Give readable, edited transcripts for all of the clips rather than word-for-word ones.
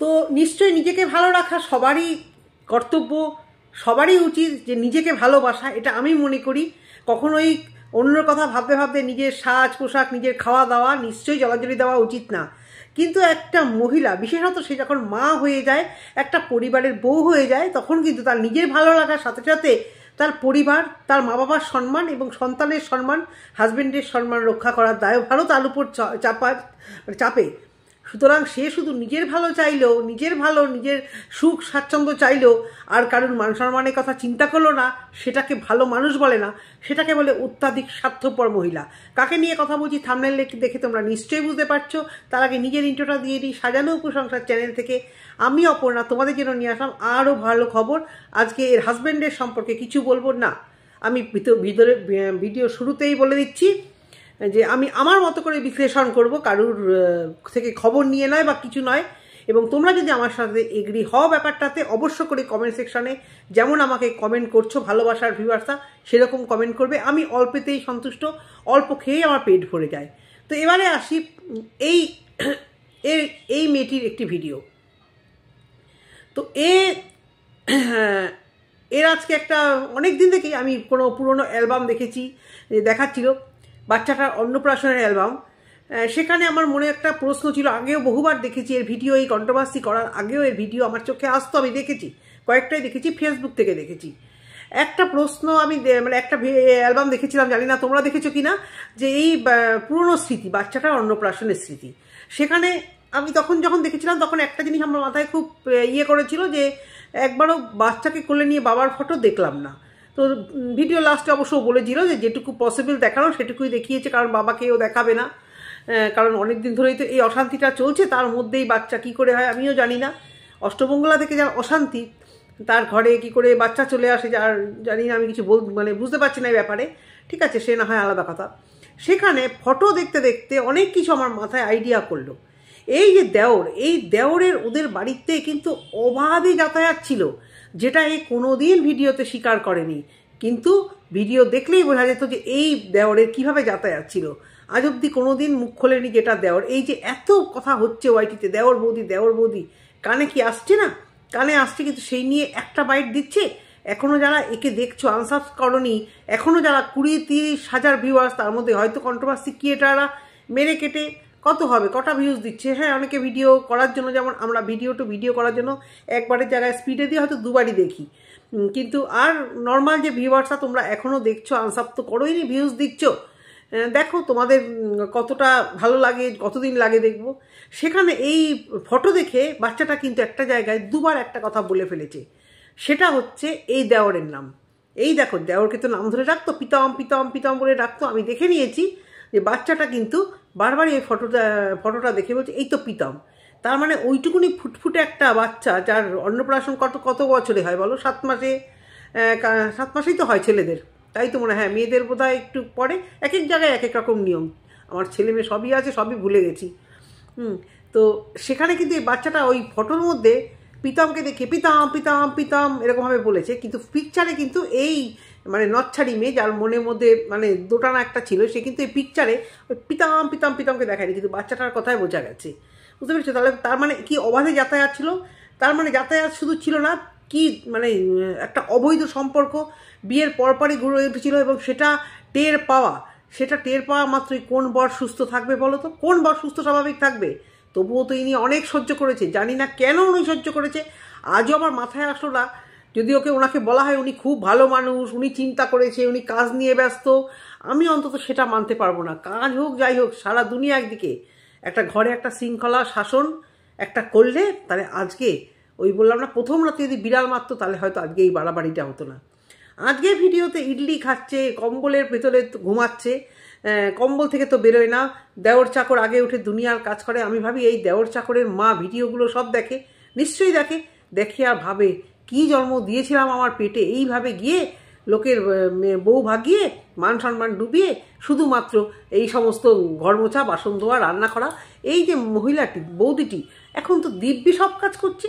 তো নিশ্চয়ই নিজেকে ভালো রাখা সবারই কর্তব্য, সবারই উচিত যে নিজেকে ভালোবাসা, এটা আমি মনে করি। কখনোই অন্যের কথা ভাবতে ভাবতে নিজের সাজ পোশাক, নিজের খাওয়া দাওয়া নিশ্চয়ই জলাঞ্জলি দেওয়া উচিত না। কিন্তু একটা মহিলা, বিশেষত সে যখন মা হয়ে যায়, একটা পরিবারের বউ হয়ে যায়, তখন কিন্তু তার নিজের ভালো লাগার সাথে সাথে তার পরিবার, তার মা বাবার সম্মান এবং সন্তানের সম্মান, হাজবেন্ডের সম্মান রক্ষা করার দায়ভারও তার উপর চাপে। সুতরাং সে শুধু নিজের ভালো চাইলেও, নিজের সুখ স্বাচ্ছন্দ্য চাইলেও আর কারণ মান সম্মানের কথা চিন্তা করলো না, সেটাকে ভালো মানুষ বলে না, সেটাকে বলে অত্যাধিক স্বার্থপর মহিলা। কাকে নিয়ে কথা বলছি থাম্বনেল দেখে তোমরা নিশ্চয়ই বুঝতে পারছো। তার আগে নিজের ইন্ট্রোটা দিয়ে দিই। সাজানো উপসংসার চ্যানেল থেকে আমি অপর্ণা তোমাদের জন্য নিয়ে আসলাম আরও ভালো খবর। আজকে এর হাজব্যান্ডের সম্পর্কে কিছু বলবো না, আমি ভিডিও শুরুতেই বলে দিচ্ছি যে আমি আমার মতো করে বিশ্লেষণ করব, কারুর থেকে খবর নিয়ে নয় বা কিছু নয়। এবং তোমরা যদি আমার সাথে এগ্রি হও ব্যাপারটাতে, অবশ্য করে কমেন্ট সেকশনে যেমন আমাকে কমেন্ট করছো ভালোবাসার ভিউয়ার্সরা, সেরকম কমেন্ট করবে। আমি অল্পেতেই সন্তুষ্ট, অল্প খেয়েই আমার পেট ভরে যায়। তো এবারে আসি এই মেয়েটির একটি ভিডিও। তো এর আজকে একটা অনেক দিন থেকেই আমি কোনো পুরনো অ্যালবাম দেখেছি, দেখাচ্ছিল বাচ্চাটার অন্নপ্রাশনের অ্যালবাম। সেখানে আমার মনে একটা প্রশ্ন ছিল, আগেও বহুবার দেখেছি এর ভিডিও, এই কন্ট্রোভার্সি করার আগেও এর ভিডিও আমার চোখে আসতো, আমি দেখেছি, কয়েকটাই দেখেছি, ফেসবুক থেকে দেখেছি। একটা প্রশ্ন আমি একটা অ্যালবাম দেখেছিলাম, জানি না তোমরা দেখেছো কিনা, যে এই পুরনো স্মৃতি, বাচ্চাটার অন্নপ্রাশনের স্মৃতি। সেখানে আমি যখন দেখেছিলাম তখন একটা জিনিস আমার মাথায় খুব করেছিল যে একবারও বাচ্চাকে কোলে নিয়ে বাবার ফটো দেখলাম না। তো ভিডিও লাস্টে অবশ্য বলেছিল যে যেটুকু পসিবল দেখানো সেটুকুই দেখিয়েছে, কারণ বাবাকেও দেখাবে না, কারণ অনেক দিন ধরেই তো এই অশান্তিটা চলছে, তার মধ্যেই বাচ্চা কি করে হয় আমিও জানি না। অষ্টমঙ্গলা থেকে যার অশান্তি, তার ঘরে কি করে বাচ্চা চলে আসে যার জানি না, আমি কিছু বুঝতে পারছি না এই ব্যাপারে। ঠিক আছে, সে না হয় আলাদা কথা। সেখানে ফটো দেখতে দেখতে অনেক কিছু আমার মাথায় আইডিয়া করলো। এই যে এই দেওরের ওদের বাড়িতে কিন্তু অবাধে যাতায়াত ছিল, যেটা এই কোনোদিন ভিডিওতে স্বীকার করেনি, কিন্তু ভিডিও দেখলেই বোঝা যেত যে এই দেওরের কিভাবে যাতায়াত ছিল। আজ অব্দি কোনোদিন মুখ খোলেনি যেটা দেওর। এই যে এত কথা হচ্ছে ওয়াইটিতে দেওর বৌদি, কানে কি আসছে না? কানে আসছে, কিন্তু সেই নিয়ে একটা বাইট দিচ্ছে। এখনও যারা একে দেখছো আনসাবস্ক্রাইব করনি, এখনও যারা 20-30 হাজার ভিউয়ার্স, তার মধ্যে হয়তো কন্ট্রোভার্সি ক্রিয়েটাররা মেরে কেটে কটা ভিউজ দিচ্ছে। হ্যাঁ, অনেকে ভিডিও করার জন্য, যেমন আমরা ভিডিও করার জন্য একবারের জায়গায় স্পিডে দিয়ে হয়তো দুবারই দেখি, কিন্তু আর নর্মাল যে ভিউয়ার্সরা তোমরা এখনও দেখছো, আনসাব তো করোইনি, ভিউজ দিচ্ছ, দেখো তোমাদের কতটা ভালো লাগে, কতদিন লাগে দেখবো। সেখানে এই ফটো দেখে বাচ্চাটা কিন্তু একটা জায়গায় দুবার একটা কথা বলে ফেলেছে, সেটা হচ্ছে এই দেওরের নাম। এই দেখো, দেওরকে তো নাম ধরে রাখতো, পিতাম বলে রাখতো। আমি দেখে নিয়েছি যে বাচ্চাটা কিন্তু বারবার এই ফটোটা দেখে বলছে এই তো পিতাম। তার মানে ওইটুকুনি ফুটফুটে একটা বাচ্চা, যার অন্নপ্রাশন কত বছরে হয় বলো? 7 মাসেই তো হয় ছেলেদের, তাই তো মনে হয়। হ্যাঁ, মেয়েদের বোধহয় একটু পরে, এক এক জায়গায় এক এক রকম নিয়ম। আমার ছেলে মেয়ে সবই আছে, সবই ভুলে গেছি। তো সেখানে কিন্তু এই বাচ্চাটা ওই ফটোর মধ্যে পিতামকে দেখে পিতাম এরকমভাবে বলেছে, কিন্তু পিকচারে কিন্তু এই নচ্ছাড়ি মেয়ে, যার মনের মধ্যে দোটানা একটা ছিল, সে কিন্তু এই পিকচারে ওই পিতামকে দেখায়নি, কিন্তু বাচ্চাটার কথাই বোঝা গেছে। বুঝতে পেরেছো? তাহলে তার মানে কি অবাধে যাতায়াত ছিল? তার মানে যাতায়াত শুধু ছিল না, কি একটা অবৈধ সম্পর্ক বিয়ের পরপরই গড়ে উঠেছিল, এবং সেটা টের পাওয়া মাত্রই কোন বর সুস্থ থাকবে বলো তো? কোন বর সুস্থ স্বাভাবিক থাকবে? তবুও তো ইনি অনেক সহ্য করেছে, জানি না কেন উনি সহ্য করেছে, আজও আমার মাথায় আসলো না। যদি ওনাকে বলা হয় উনি খুব ভালো মানুষ, উনি চিন্তা করেছে, উনি কাজ নিয়ে ব্যস্ত, আমি অন্তত সেটা মানতে পারবো না। কাজ হোক যাই হোক, সারা দুনিয়া একদিকে, একটা ঘরে একটা শৃঙ্খলা শাসন একটা করলে, তাহলে আজকে ওই বললাম না, প্রথম রাতে যদি বিড়াল মারতো, তাহলে হয়তো আজকে এই বাড়াবাড়িটা হতো না। আজকে ভিডিওতে ইডলি খাচ্ছে, কম্বলের ভেতরে ঘুমাচ্ছে, কম্বল থেকে তো বেরোয় না, দেওর চাকর আগে উঠে দুনিয়ার কাজ করে। আমি ভাবি এই দেওর চাকরের মা ভিডিওগুলো সব দেখে, নিশ্চয়ই দেখে আর ভাবে কি জন্ম দিয়েছিলাম আমার পেটে, এইভাবে গিয়ে লোকের বউ ভাগিয়ে মান সম্মান ডুবিয়ে শুধুমাত্র এই সমস্ত ঘর মোছা, বাসন ধোয়া, রান্না করা। এই যে মহিলাটি, বৌদিটি এখন তো দিব্যি সব কাজ করছে,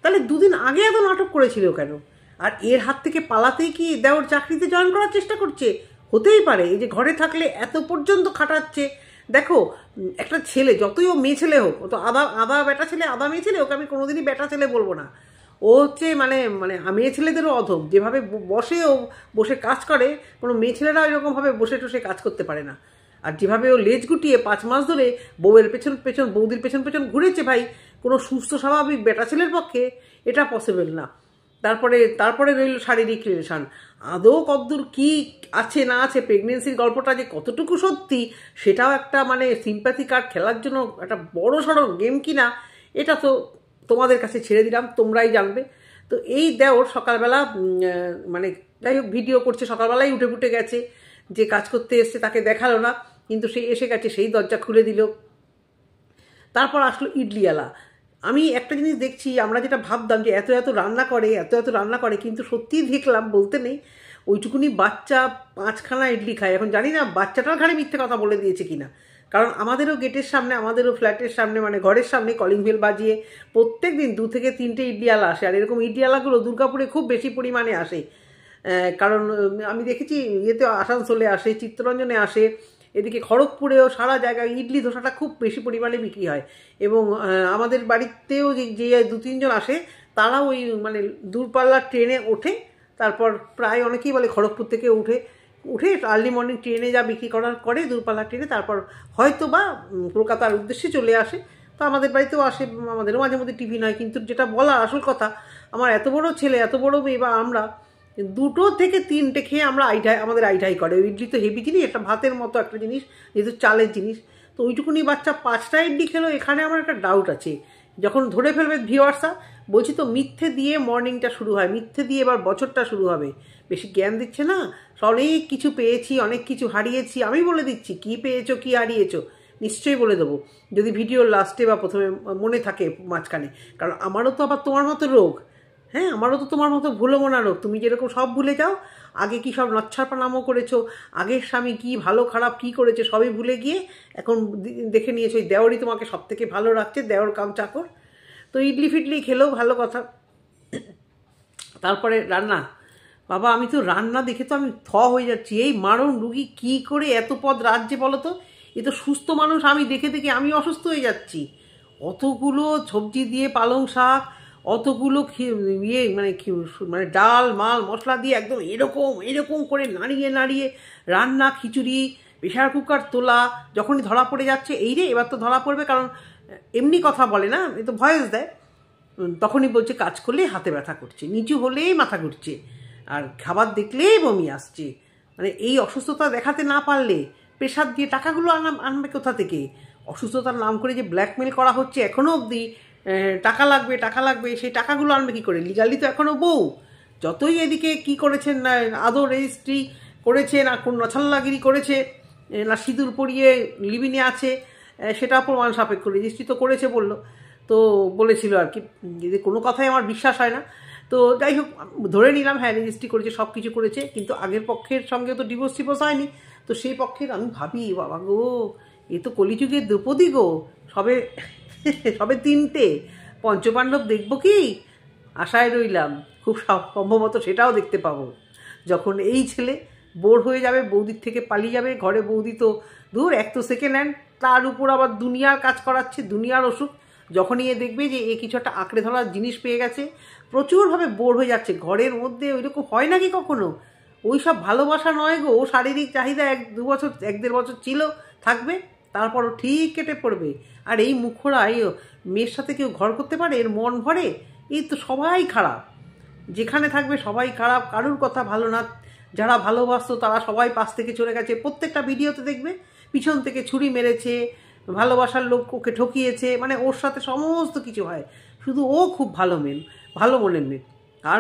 তাহলে দুদিন আগে এত নাটক করেছিল কেন? আর এর হাত থেকে পালাতেই কি দেওর চাকরিতে জয়েন করার চেষ্টা করছে? হতেই পারে। এই যে ঘরে থাকলে এত পর্যন্ত খাটাচ্ছে, দেখো একটা ছেলে, যতই ও মেয়ে ছেলে হোক, ও তো আদা বেটা ছেলে, আদা মেয়ে ছেলে, ওকে আমি কোনোদিনই বেটা ছেলে বলবো না। ও হচ্ছে মানে মানে মেয়ে ছেলেদেরও অধম, যেভাবে বসে কাজ করে, কোনো মেয়ে ছেলেরা এরকমভাবে বসে টসে কাজ করতে পারে না। আর যেভাবে ও লেজ গুটিয়ে 5 মাস ধরে বউয়ের বৌদির পেছন ঘুরেছে, ভাই কোনো সুস্থ স্বাভাবিক বেটা ছেলের পক্ষে এটা পসিবল না। তারপরে রইল শারীরিক রিলেশন। আদৌ কতদূর কি আছে না আছে, প্রেগনেন্সির গল্পটা যে কতটুকু সত্যি, সেটাও একটা মানে সিম্প্যাথি কার্ড খেলার জন্য একটা বড় সড়ো গেম কিনা, এটা তো তোমাদের কাছে ছেড়ে দিলাম, তোমরাই জানবে। তো এই দেওর সকালবেলা মানে যাই হোক ভিডিও করছে, সকালবেলায় উঠে গেছে, যে কাজ করতে এসছে তাকে দেখালো না, কিন্তু সে এসে গেছে, সেই দরজা খুলে দিল। তারপর আসলো ইডলিওয়ালা। আমি একটা জিনিস দেখছি, আমরা যেটা ভাবতাম যে এত রান্না করে, কিন্তু সত্যিই দেখলাম, বলতে নেই, ওইটুকুনি বাচ্চা 5খানা ইডলি খায়। এখন জানি না বাচ্চাটার ঘাড়ে মিথ্যে কথা বলে দিয়েছে কিনা, কারণ আমাদেরও গেটের সামনে, আমাদেরও ফ্ল্যাটের সামনে, মানে ঘরের সামনে কলিং বেল বাজিয়ে প্রত্যেক দিন 2 থেকে 3টে ইডলিওয়ালা আসে। আর এরকম ইডলিওয়ালাগুলো দুর্গাপুরে খুব বেশি পরিমাণে আসে, কারণ আমি দেখেছি ইয়েতে আসানসোলে আসে, চিত্তরঞ্জনে আসে, এদিকে খড়গপুরেও সারা জায়গায় ইডলি ধোসাটা খুব বেশি পরিমাণে বিক্রি হয়। এবং আমাদের বাড়িতেও যে 2-3 জন আসে, তারা ওই মানে দূরপাল্লার ট্রেনে ওঠে, তারপর প্রায় অনেকেই বলে খড়গপুর থেকে উঠে আর্লি মর্নিং ট্রেনে যা বিক্রি করে দূরপাল্লার ট্রেনে, তারপর হয়তো বা কলকাতার উদ্দেশ্যে চলে আসে। তো আমাদের বাড়িতেও আসে, আমাদেরও মাঝে মধ্যে টিফিন হয়। কিন্তু যেটা বলা আসল কথা, আমার এত বড় ছেলে, এত বড় মেয়ে, বা আমরা 2 থেকে 3টে খেয়ে আমরা আমাদের আইটাই করে। ইডলি তো হেভি জিনিস, একটা ভাতের মতো একটা জিনিস, যেহেতু চালের জিনিস। তো ওইটুকুনি বাচ্চা 5টা ইডলি খেলো। এখানে আমার একটা ডাউট আছে, যখন ধরে ফেলবে ভিউয়ার্সরা, বলছি তো মিথ্যে দিয়ে মর্নিংটা শুরু হয়, মিথ্যে দিয়ে এবার বছরটা শুরু হবে। বেশি জ্ঞান দিচ্ছে না, অনেক কিছু পেয়েছি, অনেক কিছু হারিয়েছি। আমি বলে দিচ্ছি কি পেয়েছো কি হারিয়েছো, নিশ্চয়ই বলে দেবো, যদি ভিডিওর লাস্টে বা প্রথমে মনে থাকে মাঝখানে। কারণ আমারও তো আবার তোমার মতো রোগ, হ্যাঁ, আমারও তো তোমার মতো ভুলো মনা রোগ। তুমি যেরকম সব ভুলে যাও, আগে কি সব নচ্ছারপানামো করেছো, আগের স্বামী কি ভালো খারাপ কি করেছে সবই ভুলে গিয়ে এখন দেখে নিয়েছো ওই দেওরই তোমাকে সব থেকে ভালো রাখছে, দেওর কাম চাকর। তো ইডলি ফিডলি খেলেও ভালো কথা। তারপরে রান্না, বাবা আমি তো রান্না দেখে তো আমি হয়ে যাচ্ছি। এই মারণ রুগী কি করে এত পদ রাজ্যে বলো তো? এ তো সুস্থ মানুষ, আমি দেখে আমি অসুস্থ হয়ে যাচ্ছি। অতগুলো সবজি দিয়ে পালং শাক, অতগুলো ইয়ে মানে ডাল মাল মশলা দিয়ে একদম এরকম করে নাড়িয়ে রান্না, খিচুড়ি, প্রেশার কুকার তোলা, যখনই ধরা পড়ে যাচ্ছে এই রে এবার তো ধরা পড়বে, কারণ এমনি কথা বলে না, এ তো ভয়েস দেয়, তখনই বলছে কাজ করলেই হাতে ব্যথা করছে, নিচু হলেই মাথা ঘুরছে, আর খাবার দেখলেই বমি আসছে। মানে এই অসুস্থতা দেখাতে না পারলে প্রেশার দিয়ে টাকাগুলো আনবে কোথা থেকে? অসুস্থতার নাম করে যে ব্ল্যাকমেল করা হচ্ছে এখনও অবধি, টাকা লাগবে, সেই টাকাগুলো আনবে কী করে? লিগালি তো এখনও বউ, যতই এদিকে কি করেছেন না, আদৌ রেজিস্ট্রি করেছে না, কোন নছাল্লাগিরি করেছে না, সিঁদুর পরিয়ে লিভিনে আছে, সেটা প্রমাণ সাপেক্ষ। রেজিস্ট্রি তো করেছে বললো, তো বলেছিল আর কি, যদি কোনো কথাই আমার বিশ্বাস হয় না। তো যাই হোক ধরে নিলাম হ্যাঁ রেজিস্ট্রি করেছে, সব কিছু করেছে, কিন্তু আগের পক্ষের সঙ্গে তো ডিভোর্স হয়নি। তো সেই পক্ষের আমি ভাবি বাবা গো, এ তো কলিযুগের দ্রৌপদী গো, সবে 3টে, পঞ্চপাণ্ডব দেখবো কি? আশায় রইলাম, খুব সম্ভবত সেটাও দেখতে পাবো, যখন এই ছেলে বোর হয়ে যাবে, বৌদির থেকে পালিয়ে যাবে। ঘরে বৌদি তো দূর, এক তো সেকেন্ড হ্যান্ড, তার উপর আবার দুনিয়ার কাজ করাচ্ছে, দুনিয়ার অসুখ। যখনই এ দেখবে যে এ কিছু একটা আঁকড়ে ধরার জিনিস পেয়ে গেছে, প্রচুরভাবে বোর হয়ে যাচ্ছে। ঘরের মধ্যে ওইরকম হয় নাকি কখনো? ওই সব ভালোবাসা নয় গো, ও শারীরিক চাহিদা 1-2 বছর 1-1.5 বছর ছিল, থাকবে, তারপরও ঠিক কেটে পড়বে। আর এই মুখরা, এই মেয়ের সাথে কেউ ঘর করতে পারে? এর মন ভরে? এই তো সবাই খারাপ, যেখানে থাকবে সবাই খারাপ, কারুর কথা ভালো না। যারা ভালোবাসতো তারা সবাই পাশ থেকে চলে গেছে। প্রত্যেকটা ভিডিওতে দেখবে পিছন থেকে ছুরি মেরেছে, ভালোবাসার লোক ওকে ঠকিয়েছে, মানে ওর সাথে সমস্ত কিছু হয়। শুধু ও খুব ভালো মনের মেয়ে। আর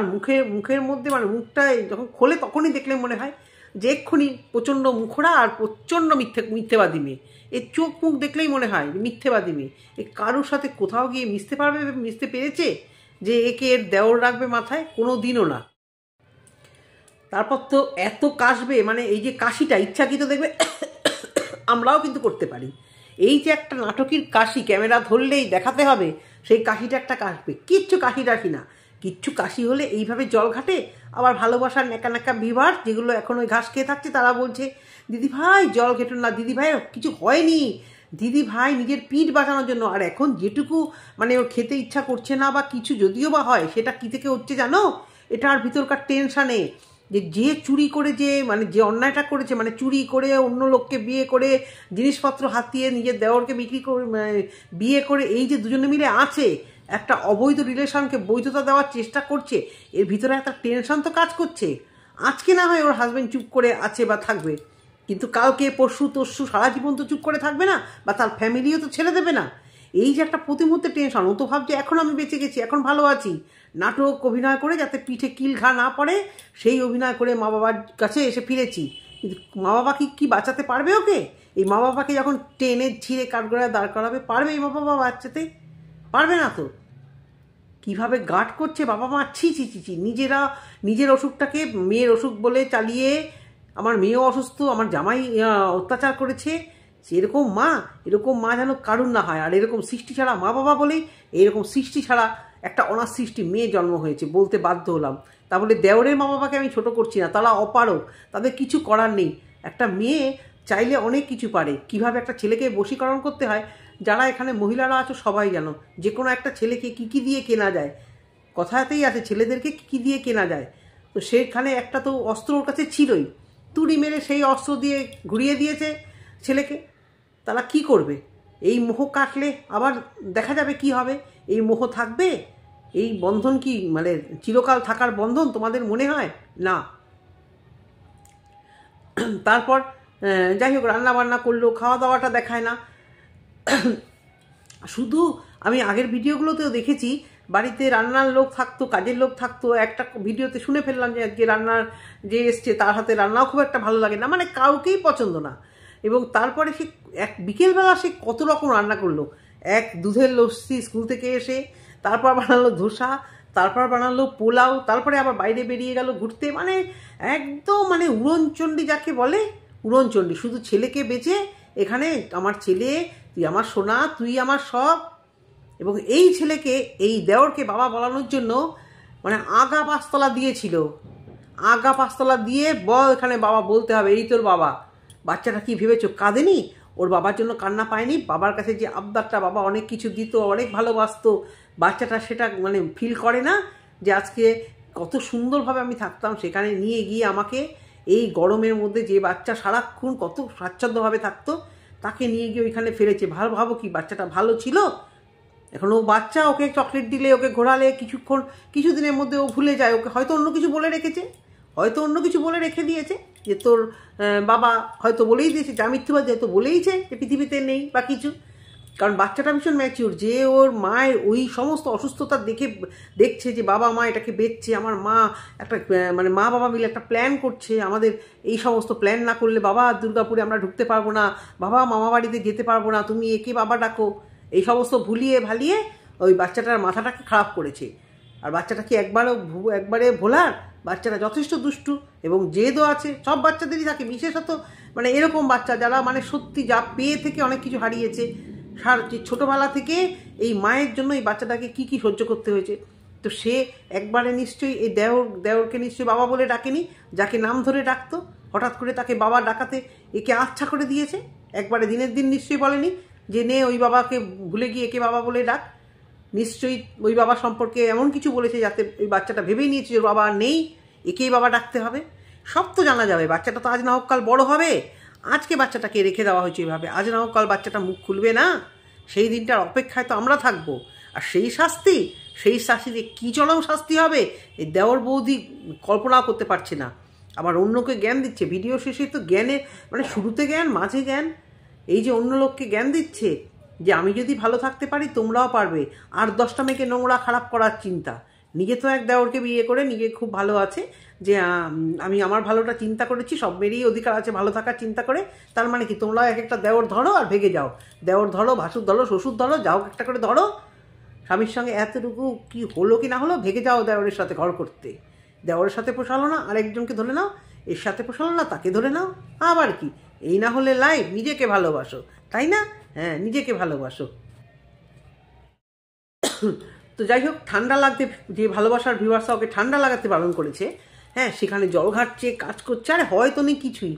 মুখের মধ্যে মানে মুখটায় যখন খোলে তখনই দেখলে মনে হয় যে এক্ষুনি প্রচণ্ড মুখরা আর প্রচণ্ড মিথ্যেবাদী মেয়ে। এর চোখ মুখ দেখলেই মনে হয় মিথ্যেবাদী মেয়ে। এ কারোর সাথে কোথাও গিয়ে মিশতে পেরেছে যে একে এর দেওর রাখবে মাথায়? কোনো দিনও না। তারপর তো এত কাশবে, মানে এই যে কাশিটা ইচ্ছাকৃত দেখবে আমরাও কিন্তু করতে পারি। এই যে একটা নাটকের কাশি, ক্যামেরা ধরলেই দেখাতে হবে, সেই কাশিটা একটা কাশবে, কিচ্ছু কাশি রাখি না, কিচ্ছু কাশি হলে এইভাবে জল ঘাটে। আবার ভালোবাসার ন্যাকা ন্যাকা বিভার যেগুলো এখন ওই ঘাস খেয়ে থাকছে তারা বলছে দিদি ভাই জল ঘেটো না, দিদি ভাই কিছু হয়নি, দিদি ভাই নিজের পিঠ বাঁচানোর জন্য। আর এখন যেটুকু মানে ওর খেতে ইচ্ছা করছে না বা কিছু যদিও বা হয়, সেটা কী থেকে হচ্ছে জানো? এটার ভিতরকার টেনশানে যে চুরি করে যে মানে যে অন্যায়টা করেছে, মানে চুরি করে অন্য লোককে বিয়ে করে জিনিসপত্র হাতিয়ে নিজের দেওরকে বিক্রি করে বিয়ে করে এই যে দুজনে মিলে আছে, একটা অবৈধ রিলেশনকে বৈধতা দেওয়ার চেষ্টা করছে, এর ভিতরে একটা টেনশন তো কাজ করছে। আজকে না হয় ওর হাজব্যান্ড চুপ করে আছে বা থাকবে, কিন্তু কালকে পরশু তরশু সারা জীবন তো চুপ করে থাকবে না, বা তার ফ্যামিলিও তো ছেড়ে দেবে না। এই যে একটা প্রতি মুহূর্তে টেনশন, ও তো ভাবছে এখন আমি বেঁচে গেছি, এখন ভালো আছি, নাটক অভিনয় করে যাতে পিঠে কিল ঘা না পড়ে সেই অভিনয় করে মা বাবার কাছে এসে ফিরেছি। কিন্তু মা বাবা কি বাঁচাতে পারবে ওকে? এই মা বাবাকে যখন টেনে ছিঁড়ে কাঠগড়ায় দাঁড় করাবে, পারবে এই মা বাবা বাঁচাতে? পারবে না তো। কিভাবে গার্ড করছে বাবা মা, ছি ছি ছি ছি। নিজের অসুখটাকে মেয়ের অসুখ বলে চালিয়ে, আমার মেয়েও অসুস্থ, আমার জামাই অত্যাচার করেছে, এরকম মা যেন কারুর না হয়। আর এরকম সৃষ্টি ছাড়া মা বাবা বলেই এরকম সৃষ্টি ছাড়া একটা অনাথ সৃষ্টি মেয়ে জন্ম হয়েছে, বলতে বাধ্য হলাম। তা বলে দেওরের মা বাবাকে আমি ছোট করছি না, তারা অপারক, তাদের কিছু করার নেই। একটা মেয়ে চাইলে অনেক কিছু পারে। কিভাবে একটা ছেলেকে বশীকরণ করতে হয়, যারা এখানে মহিলারা আছো সবাই জানো। যে কোনো একটা ছেলেকে কী দিয়ে কেনা যায়, কথাতেই আছে ছেলেদেরকে কী দিয়ে কেনা যায়। তো সেখানে একটা তো অস্ত্র ওর কাছে ছিলই, তুড়ি মেরে সেই অস্ত্র দিয়ে ঘুরিয়ে দিয়েছে ছেলেকে। তারা কি করবে? এই মোহ কাটলে আবার দেখা যাবে কি হবে। এই মোহ থাকবে? এই বন্ধন কি মানে চিরকাল থাকার বন্ধন তোমাদের মনে হয়? না। তারপর যাই হোক, রান্না বান্না করলো, খাওয়া দাওয়াটা দেখায় না। শুধু আমি আগের ভিডিওগুলোতেও দেখেছি বাড়িতে রান্নার লোক থাকতো, কাজের লোক থাকতো। একটা ভিডিওতে শুনে ফেললাম যে আজকে রান্নার যে এসছে তার হাতে রান্নাও খুব একটা ভালো লাগে না, মানে কাউকেই পছন্দ না। এবং তারপরে সে বিকেলবেলা সে কত রকম রান্না করলো। দুধের লস্যি স্কুল থেকে এসে, তারপর বানালো ধোসা, তারপর বানালো পোলাও, তারপরে আবার বাইরে বেরিয়ে গেল ঘুরতে। মানে একদম মানে উড়নচণ্ডী যাকে বলে, উড়নচণ্ডী। শুধু ছেলেকে বেঁচে এখানে আমার ছেলে, তুই আমার সোনা, তুই আমার সব। এবং এই ছেলেকে, এই দেওরকে বাবা বলানোর জন্য মানে আগা পাঁচতলা দিয়েছিল। আগা পাঁচতলা দিয়ে এখানে বাবা বলতে হবে, এই তোর বাবা। বাচ্চাটা কি ভেবেছো কাঁদেনি? ওর বাবার জন্য কান্না পায়নি? বাবার কাছে যে আবদারটা, বাবা অনেক কিছু দিত, অনেক ভালোবাসতো, বাচ্চাটা সেটা মানে ফিল করে না যে আজকে কত সুন্দরভাবে আমি থাকতাম, সেখানে নিয়ে গিয়ে আমাকে এই গরমের মধ্যে যে বাচ্চা সারাক্ষণ কত স্বাচ্ছন্দ্যভাবে থাকতো, তাকে নিয়ে গিয়ে ওইখানে ফেলেছে। ভাবো কি বাচ্চাটা ভালো ছিল? এখন ও বাচ্চা, ওকে চকলেট দিলে, ওকে ঘোরালে কিছুদিনের মধ্যে ও ভুলে যায়। ওকে হয়তো অন্য কিছু বলে রেখেছে, হয়তো অন্য কিছু বলে রেখে দিয়েছে, যে তোর বাবা হয়তো বলেই দিয়েছে, যা মিথ্যুবাদ হয়তো বলেইছে যে পৃথিবীতে নেই বা কিছু। কারণ বাচ্চাটা ভীষণ ম্যাচিউর, যে ওর মায়ের ওই সমস্ত অসুস্থতা দেখছে যে বাবা মা এটাকে বেচছে, আমার মা একটা মানে মা বাবা মিলে একটা প্ল্যান করছে, আমাদের এই সমস্ত প্ল্যান না করলে বাবা দুর্গাপুরে আমরা ঢুকতে পারবো না, বাবা মামা বাড়িতে যেতে পারবো না, তুমি একে বাবা ডাকো, এই সমস্ত ভুলিয়ে ভালিয়ে ওই বাচ্চাটার মাথাটাকে খারাপ করেছে। আর বাচ্চাটা কি একবারে ভোলার? বাচ্চাটা যথেষ্ট দুষ্টু এবং জেদও আছে, সব বাচ্চাদেরই থাকে, বিশেষত মানে এরকম বাচ্চা যারা মানে সত্যি যা পেয়ে থেকে অনেক কিছু হারিয়েছে। ছোটোবেলা থেকে এই মায়ের জন্য এই বাচ্চাটাকে কি সহ্য করতে হয়েছে। তো সে একবারে নিশ্চয়ই এই দেওরকে নিশ্চয়ই বাবা বলে ডাকেনি, যাকে নাম ধরে ডাকতো, হঠাৎ করে তাকে বাবা ডাকাতে একে আচ্ছা করে দিয়েছে। একবারে দিনের দিন নিশ্চয়ই বলেনি যে নে ওই বাবাকে ভুলে গিয়ে একে বাবা বলে ডাক। নিশ্চয়ই ওই বাবা সম্পর্কে এমন কিছু বলেছে যাতে ওই বাচ্চাটা ভেবেই নিয়েছে যে ওর বাবা নেই, একেই বাবা ডাকতে হবে। সব তো জানা যাবে, বাচ্চাটা তো আজ না হোক কাল বড় হবে। আজকে বাচ্চাটাকে রেখে দেওয়া হয়েছে এইভাবে, আজ না হোক কাল বাচ্চাটা মুখ খুলবে না, সেই দিনটার অপেক্ষায় তো আমরা থাকবো। আর সেই শাস্তিতে কী চরম শাস্তি হবে এই দেওর বৌদি কল্পনাও করতে পারছে না। আবার অন্যকে জ্ঞান দিচ্ছে ভিডিও শেষে, তো জ্ঞানের মানে শুরুতে জ্ঞান, মাঝে জ্ঞান, এই যে অন্য লোককে জ্ঞান দিচ্ছে যে আমি যদি ভালো থাকতে পারি তোমরাও পারবে। আর 10টা মেয়েকে নোংরা খারাপ করার চিন্তা। নিজে তো এক দেওরকে বিয়ে করে নিজে খুব ভালো আছে, যে আমি আমার ভালোটা চিন্তা করেছি, সব মেয়েরই অধিকার আছে ভালো থাকার চিন্তা করে। তার মানে কি তোমরা এক একটা দেওর ধরো আর ভেগে যাও, দেওর ধরো, ভাসুর ধরো, শ্বশুর ধরো, যাও একটা করে ধরো, স্বামীর সঙ্গে এতটুকু কি হলো কি না হলো ভেগে যাও দেওরের সাথে ঘর করতে। দেওরের সাথে পোষালো না আরেকজনকে ধরে নাও, এর সাথে পোষালো না তাকে ধরে নাও। আবার কি, এই না হলে লাইফ? নিজেকে ভালোবাসো, তাই না? হ্যাঁ, নিজেকে ভালোবাসো। তো যাই হোক, ঠান্ডা লাগতে, যে ভালোবাসার ভিউয়ার্সরা ওকে ঠান্ডা লাগাতে বারণ করেছে, হ্যাঁ, সেখানে জল ঘাটছে, কাজ করছে, আরে হয়তো নেই কিছুই।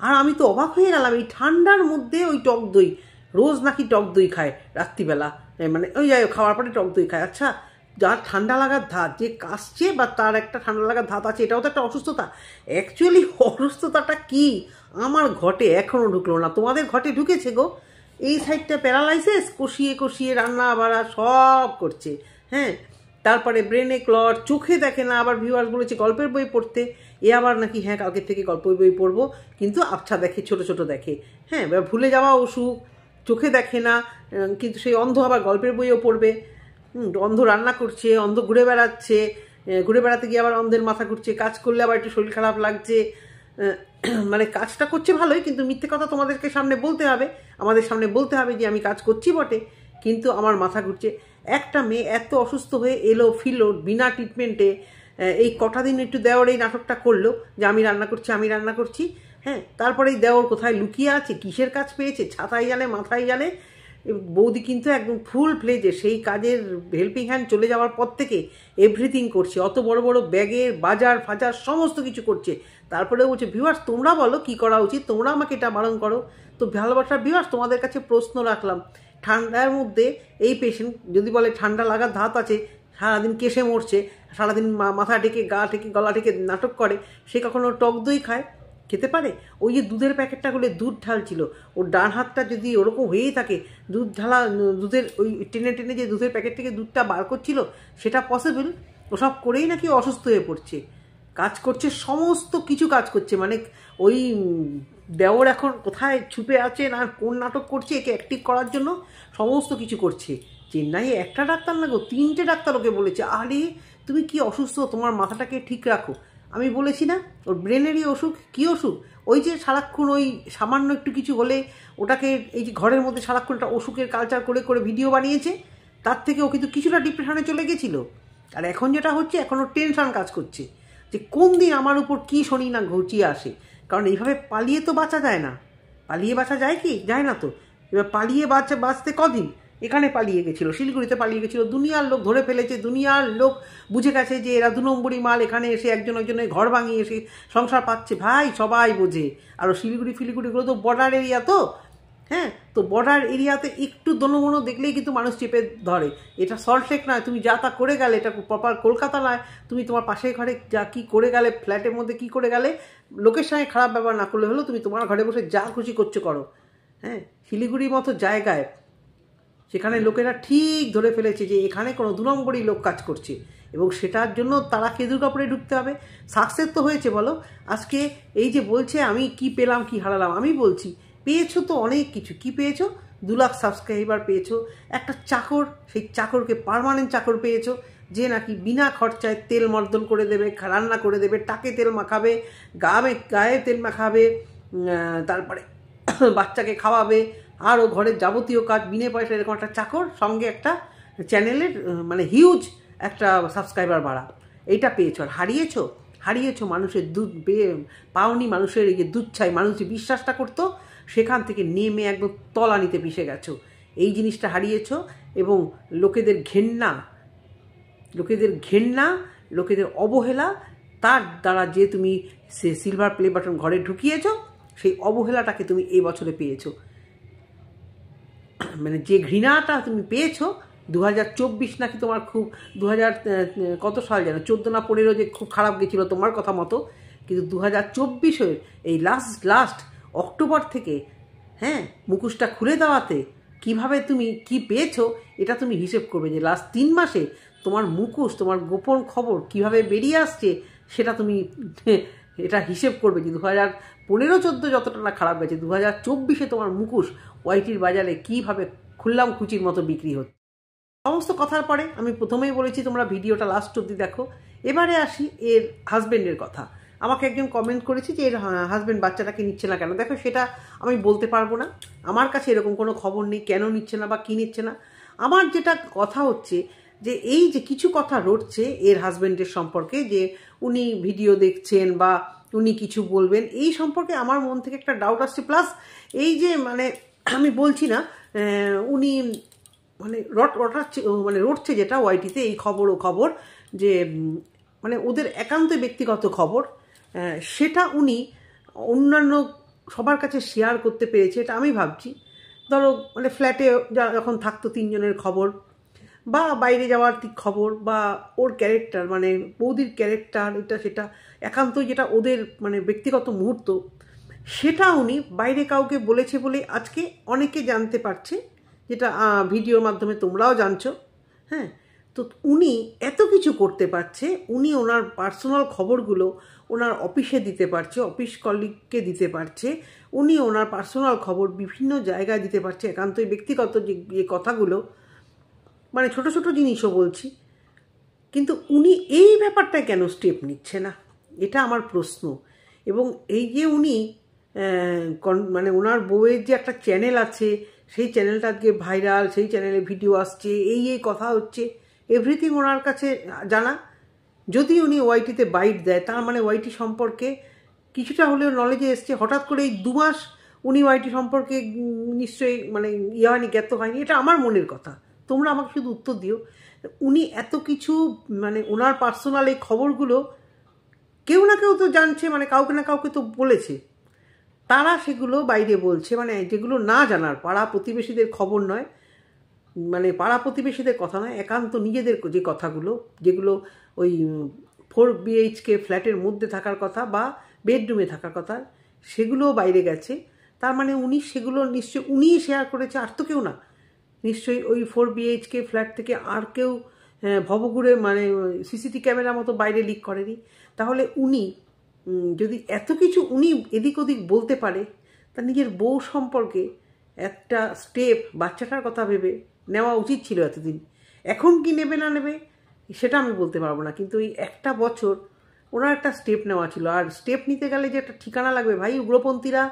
আর আমি তো অবাক হয়ে গেলাম, এই ঠান্ডার মধ্যে ওই টক দই, রোজ নাকি টক দই খায় রাত্রিবেলা, মানে ওই যাই হোক খাওয়ার পরে টক দই খায়। আচ্ছা, যার ঠান্ডা লাগার ধাত, যে কাশছে বা তার একটা ঠান্ডা লাগার ধাত আছে, এটাও তো একটা অসুস্থতা। অ্যাকচুয়ালি অসুস্থতাটা কি আমার ঘটে এখনও ঢুকলো না, তোমাদের ঘটে ঢুকেছে গো। এই সাইডটা প্যারালাইসিস, কষিয়ে কষিয়ে রান্না বাড়া সব করছে, হ্যাঁ। তারপরে ব্রেনে ক্লট, চোখে দেখে না, আবার ভিউয়ার্স বলেছে গল্পের বই পড়তে, এ আবার নাকি হ্যাঁ কালকের থেকে গল্পের বই পড়বো, কিন্তু আবছা দেখে, ছোট ছোট দেখে, হ্যাঁ, ভুলে যাওয়া অসুখ, চোখে দেখে না, কিন্তু সেই অন্ধ আবার গল্পের বইও পড়বে, অন্ধ রান্না করছে, অন্ধ ঘুরে বেড়াচ্ছে, ঘুরে বেড়াতে গিয়ে আবার অন্ধের মাথা ঘুরছে, কাজ করলে আবার একটু শরীর খারাপ লাগছে, মানে কাজটা করছে ভালোই, কিন্তু মিথ্যে কথা তোমাদেরকে সামনে বলতে হবে, আমাদের সামনে বলতে হবে যে আমি কাজ করছি বটে, কিন্তু আমার মাথা ঘুরছে। একটা মেয়ে এত অসুস্থ হয়ে এলো ফিরলো বিনা ট্রিটমেন্টে, এই কটা দিন একটু দেওয়ার এই নাটকটা করলো যে আমি রান্না করছি, আমি রান্না করছি, হ্যাঁ। তারপরে এই দেওয়ার কোথায় লুকিয়ে আছে, কিসের কাজ পেয়েছে, ছাতাই জানে মাথায় জানে। বৌদি কিন্তু একদম ফুল ফ্লেজে সেই কাজের হেল্পিং হ্যান্ড চলে যাওয়ার পর থেকে এভরিথিং করছে, অত বড় বড় ব্যাগের বাজার ফাজার সমস্ত কিছু করছে। তারপরে বলছে ভিউয়ার্স তোমরা বলো কি করা উচিত, তোমরা আমাকে এটা বারণ করো। তো ভালোবাসার ভিউয়ার্স, তোমাদের কাছে প্রশ্ন রাখলাম, ঠান্ডার মধ্যে এই পেশেন্ট যদি বলে ঠান্ডা লাগার ধাত আছে, সারাদিন কেসে মরছে, সারাদিন মাথা ঢেকে গা ঢেকে গলা ঢেকে নাটক করে, সে কখনো টক দই খায়, খেতে পারে? ওই যে দুধের প্যাকেটটা হলে দুধ ঢালছিল, ওর ডান হাতটা যদি ওরকম হয়েই থাকে, দুধ ঢালা, দুধের ওই টেনে টেনে যে দুধের প্যাকেট থেকে দুধটা বার করছিল, সেটা পসিবল? ওসব করেই নাকি অসুস্থ হয়ে পড়ছে, কাজ করছে, সমস্ত কিছু কাজ করছে, মানে ওই দেওর এখন কোথায় ছুপে আছে না কোন নাটক করছে একে অ্যাক্টিভ করার জন্য, সমস্ত কিছু করছে। চেন্নাইয়ে একটা ডাক্তার না গো, 3টে ডাক্তার ওকে বলেছে আরে তুমি কি অসুস্থ, তোমার মাথাটাকে ঠিক রাখো। আমি বলেছি না ওর ব্রেনেরই অসুখ। কি অসুখ? ওই যে সারাক্ষণ ওই সামান্য একটু কিছু হলে ওটাকে, এই যে ঘরের মধ্যে সারাক্ষণ একটা অসুখের কালচার করে করে ভিডিও বানিয়েছে, তার থেকে ও কিন্তু কিছুটা ডিপ্রেশনে চলে গেছিলো। আর এখন যেটা হচ্ছে, এখন ওর টেনশন কাজ করছে যে কোন দিন আমার উপর কী শনি না ঘুচিয়ে আসে। কারণ এইভাবে পালিয়ে তো বাঁচা যায় না, পালিয়ে বাঁচা যায় কি? যায় না তো। এবার পালিয়ে বাঁচতে কদিন, এখানে পালিয়ে গেছিলো, শিলিগুড়িতে পালিয়ে গেছিলো, দুনিয়ার লোক ধরে ফেলেছে, দুনিয়ার লোক বুঝে গেছে যে এরা 2 নম্বরই মাল, এখানে এসে একজন একজনের ঘর ভাঙিয়ে এসে সংসার পাচ্ছে। ভাই সবাই বোঝে। আর শিলিগুড়িগুলো তো বর্ডার এরিয়া, তো হ্যাঁ, তো বর্ডার এরিয়াতে একটু দনমনো দেখলেই কিন্তু মানুষ চেপে ধরে। এটা সল্টলেক নয়, তুমি যা তা করে গেলে, এটা প্রপার কলকাতা নয়, তুমি তোমার পাশের ঘরে যা কি করে গেলে, ফ্ল্যাটের মধ্যে কি করে গেলে, লোকের সঙ্গে খারাপ ব্যবহার না করলে হলো, তুমি তোমার ঘরে বসে যা খুশি করছো করো। হ্যাঁ, শিলিগুড়ির মতো জায়গায় সেখানে লোকেরা ঠিক ধরে ফেলেছে যে এখানে কোনো 2 নম্বরই লোক কাজ করছে, এবং সেটার জন্য তারা কেঁদুর কাপড়ে ঢুকতে হবে। সাকসেস তো হয়েছে বলো। আজকে এই যে বলছে আমি কি পেলাম কি হারালাম, আমি বলছি পেয়েছো তো অনেক কিছু। কি পেয়েছো? 2 লাখ সাবস্ক্রাইবার পেয়েছো, একটা চাকর, সেই চাকরকে পার্মানেন্ট চাকর পেয়েছো, যে নাকি বিনা খরচায় তেল মর্দন করে দেবে, রান্না করে দেবে, টাকে তেল মাখাবে, গায়ে তেল মাখাবে, তারপরে বাচ্চাকে খাওয়াবে, আরও ঘরের যাবতীয় কাজ বিনে পয়সা, এরকম একটা চাকর, সঙ্গে একটা চ্যানেলের মানে হিউজ একটা সাবস্ক্রাইবার বাড়া, এইটা পেয়েছো। আর হারিয়েছো মানুষের দুধ পাওনি, মানুষের এই যে দুধ ছাই, মানুষ যে বিশ্বাসটা করতো সেখান থেকে নেমে একদম তলানিতে পিষে গেছো, এই জিনিসটা হারিয়েছো। এবং লোকেদের ঘেন্না, লোকেদের অবহেলা, তার দ্বারা যে তুমি সে সিলভার প্লে বাটন ঘরে ঢুকিয়েছো, সেই অবহেলাটাকে তুমি এই বছরে পেয়েছো। মানে যে ঘৃণাটা তুমি পেয়েছো, 2024 নাকি তোমার খুব, 2000 কত সাল যেন, 14 না 15 যে খুব খারাপ গেছিলো তোমার কথা মতো, কিন্তু 2024-এর এই লাস্ট অক্টোবর থেকে, হ্যাঁ, মুখোশটা খুলে দেওয়াতে কিভাবে তুমি কি পেয়েছো, এটা তুমি হিসেব করবে যে লাস্ট 3 মাসে তোমার মুখোশ, তোমার গোপন খবর কিভাবে বেরিয়ে আসছে, সেটা তুমি এটা হিসেব করবে যে 2015-14 যতটা না খারাপ গেছে, 2024-এ তোমার মুখোশ ওয়াইটির বাজারে কীভাবে খুললাম কুচির মতো বিক্রি হচ্ছে। সমস্ত কথার পরে আমি প্রথমেই বলেছি তোমরা ভিডিওটা লাস্ট অবধি দেখো। এবারে আসি এর হাজব্যান্ডের কথা। আমাকে একজন কমেন্ট করেছে যে এর হাজব্যান্ড বাচ্চাটাকে নিচ্ছে না কেন। দেখো, সেটা আমি বলতে পারবো না, আমার কাছে এরকম কোনো খবর নেই কেন নিচ্ছে না বা কী নিচ্ছে না। আমার যেটা কথা হচ্ছে যে এই যে কিছু কথা রটছে এর হাজব্যান্ডের সম্পর্কে, যে উনি ভিডিও দেখছেন বা উনি কিছু বলবেন, এই সম্পর্কে আমার মন থেকে একটা ডাউট আসছে। প্লাস এই যে মানে আমি বলছি না উনি মানে রটছে যেটা ওয়াইটিতে এই খবর যে মানে ওদের একান্ত ব্যক্তিগত খবর, সেটা উনি অন্যান্য সবার কাছে শেয়ার করতে পেরেছে। এটা আমি ভাবছি ধরো মানে ফ্ল্যাটে যখন থাকতো 3 জনের খবর, বা বাইরে যাওয়ার খবর, বা ওর ক্যারেক্টার মানে বৌদির ক্যারেক্টার, এটা সেটা একান্তই যেটা ওদের মানে ব্যক্তিগত মুহূর্ত, সেটা উনি বাইরে কাউকে বলেছে বলে আজকে অনেকে জানতে পারছে, যেটা ভিডিওর মাধ্যমে তোমরাও জানছো। হ্যাঁ, তো উনি এত কিছু করতে পারছে, উনি ওনার পার্সোনাল খবরগুলো ওনার অফিসে দিতে পারছে, অফিস কলিগকে দিতে পারছে, উনি ওনার পার্সোনাল খবর বিভিন্ন জায়গায় দিতে পারছে, একান্তই ব্যক্তিগত যে কথাগুলো, মানে ছোট ছোট জিনিসও বলছি, কিন্তু উনি এই ব্যাপারটায় কেন স্টেপ নিচ্ছে না, এটা আমার প্রশ্ন। এবং এই যে উনি মানে ওনার বউয়ের যে একটা চ্যানেল আছে, সেই চ্যানেলটা আজকে ভাইরাল, সেই চ্যানেলে ভিডিও আসছে, এই কথা হচ্ছে, এভরিথিং ওনার কাছে জানা। যদি উনি ওয়াইটিতে বাইট দেয়, তার মানে ওয়াইটি সম্পর্কে কিছুটা হলেও নলেজে এসছে। হঠাৎ করে এই 2 মাস উনি ওয়াইটি সম্পর্কে নিশ্চয়ই মানে হয়নি, জ্ঞাত হয়নি, এটা আমার মনের কথা, তোমরা আমাকে শুধু উত্তর দিও। উনি এত কিছু মানে ওনার পার্সোনাল এই খবরগুলো কেউ না কেউ তো জানছে, মানে কাউকে না কাউকে তো বলেছে, তারা সেগুলো বাইরে বলছে, মানে যেগুলো না জানার, পাড়া প্রতিবেশীদের খবর নয়, মানে পাড়া প্রতিবেশীদের কথা নয়, একান্ত নিজেদের যে কথাগুলো, যেগুলো ওই 4 BHK ফ্ল্যাটের মধ্যে থাকার কথা বা বেডরুমে থাকার কথা, সেগুলোও বাইরে গেছে। তার মানে উনি সেগুলো নিশ্চয়ই উনিই শেয়ার করেছে, আর তো কেউ না। নিশ্চয়ই ওই 4 BHK ফ্ল্যাট থেকে আর কেউ ভবঘুরে মানে সিসিটিভি ক্যামেরার মতো বাইরে লিক করেনি। তাহলে উনি যদি এত কিছু উনি এদিক ওদিক বলতে পারে, তা নিজের বউ সম্পর্কে একটা স্টেপ বাচ্চাটার কথা ভেবে নেওয়া উচিত ছিল এতদিন। এখন কি নেবে না নেবে সেটা আমি বলতে পারবো না, কিন্তু এই একটা বছর ওনার একটা স্টেপ নেওয়া ছিল। আর স্টেপ নিতে গেলে যে একটা ঠিকানা লাগবে ভাই, উগ্রপন্থীরা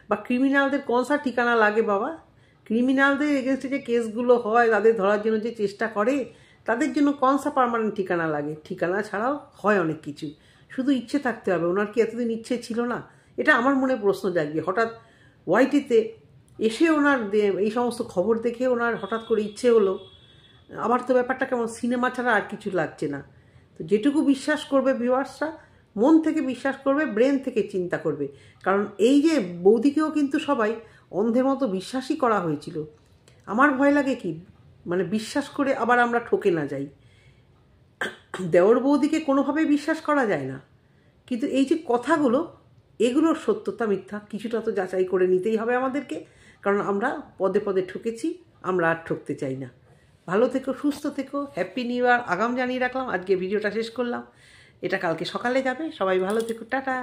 বা ক্রিমিনালদের কোন সা ঠিকানা লাগে বাবা? ক্রিমিনালদের এগেনস্টে যে কেসগুলো হয়, তাদের ধরার জন্য যে চেষ্টা করে, তাদের জন্য কোন সা পার্মানেন্ট ঠিকানা লাগে? ঠিকানা ছাড়াও হয় অনেক কিছু, শুধু ইচ্ছে থাকতে হবে। ওনার কি এতদিন ইচ্ছে ছিল না? এটা আমার মনে প্রশ্ন জাগবে। হঠাৎ ওয়াইটিতে এসে ওনার এই সমস্ত খবর দেখে ওনার হঠাৎ করে ইচ্ছে হলো। আমার তো ব্যাপারটা কেমন সিনেমা ছাড়া আর কিছু লাগছে না। তো যেটুকু বিশ্বাস করবে ভিউয়ার্সরা, মন থেকে বিশ্বাস করবে, ব্রেন থেকে চিন্তা করবে। কারণ এই যে বৌদিকেও কিন্তু সবাই অন্ধের মতো বিশ্বাসই করা হয়েছিল। আমার ভয় লাগে কি মানে বিশ্বাস করে আবার আমরা ঠকে না যাই। দেওর বৌদিকে কোনোভাবেই বিশ্বাস করা যায় না, কিন্তু এই যে কথাগুলো, এগুলোর সত্যতা মিথ্যা কিছুটা তো যাচাই করে নিতেই হবে আমাদেরকে, কারণ আমরা পদে পদে ঠকেছি, আমরা আর ঠকতে চাই না। ভালো থেকো, সুস্থ থেকো, হ্যাপি নিউ ইয়ার আগাম জানিয়ে রাখলাম। আজকে ভিডিওটা শেষ করলাম, এটা কালকে সকালে যাবে। সবাই ভালো থেকো, টাটা।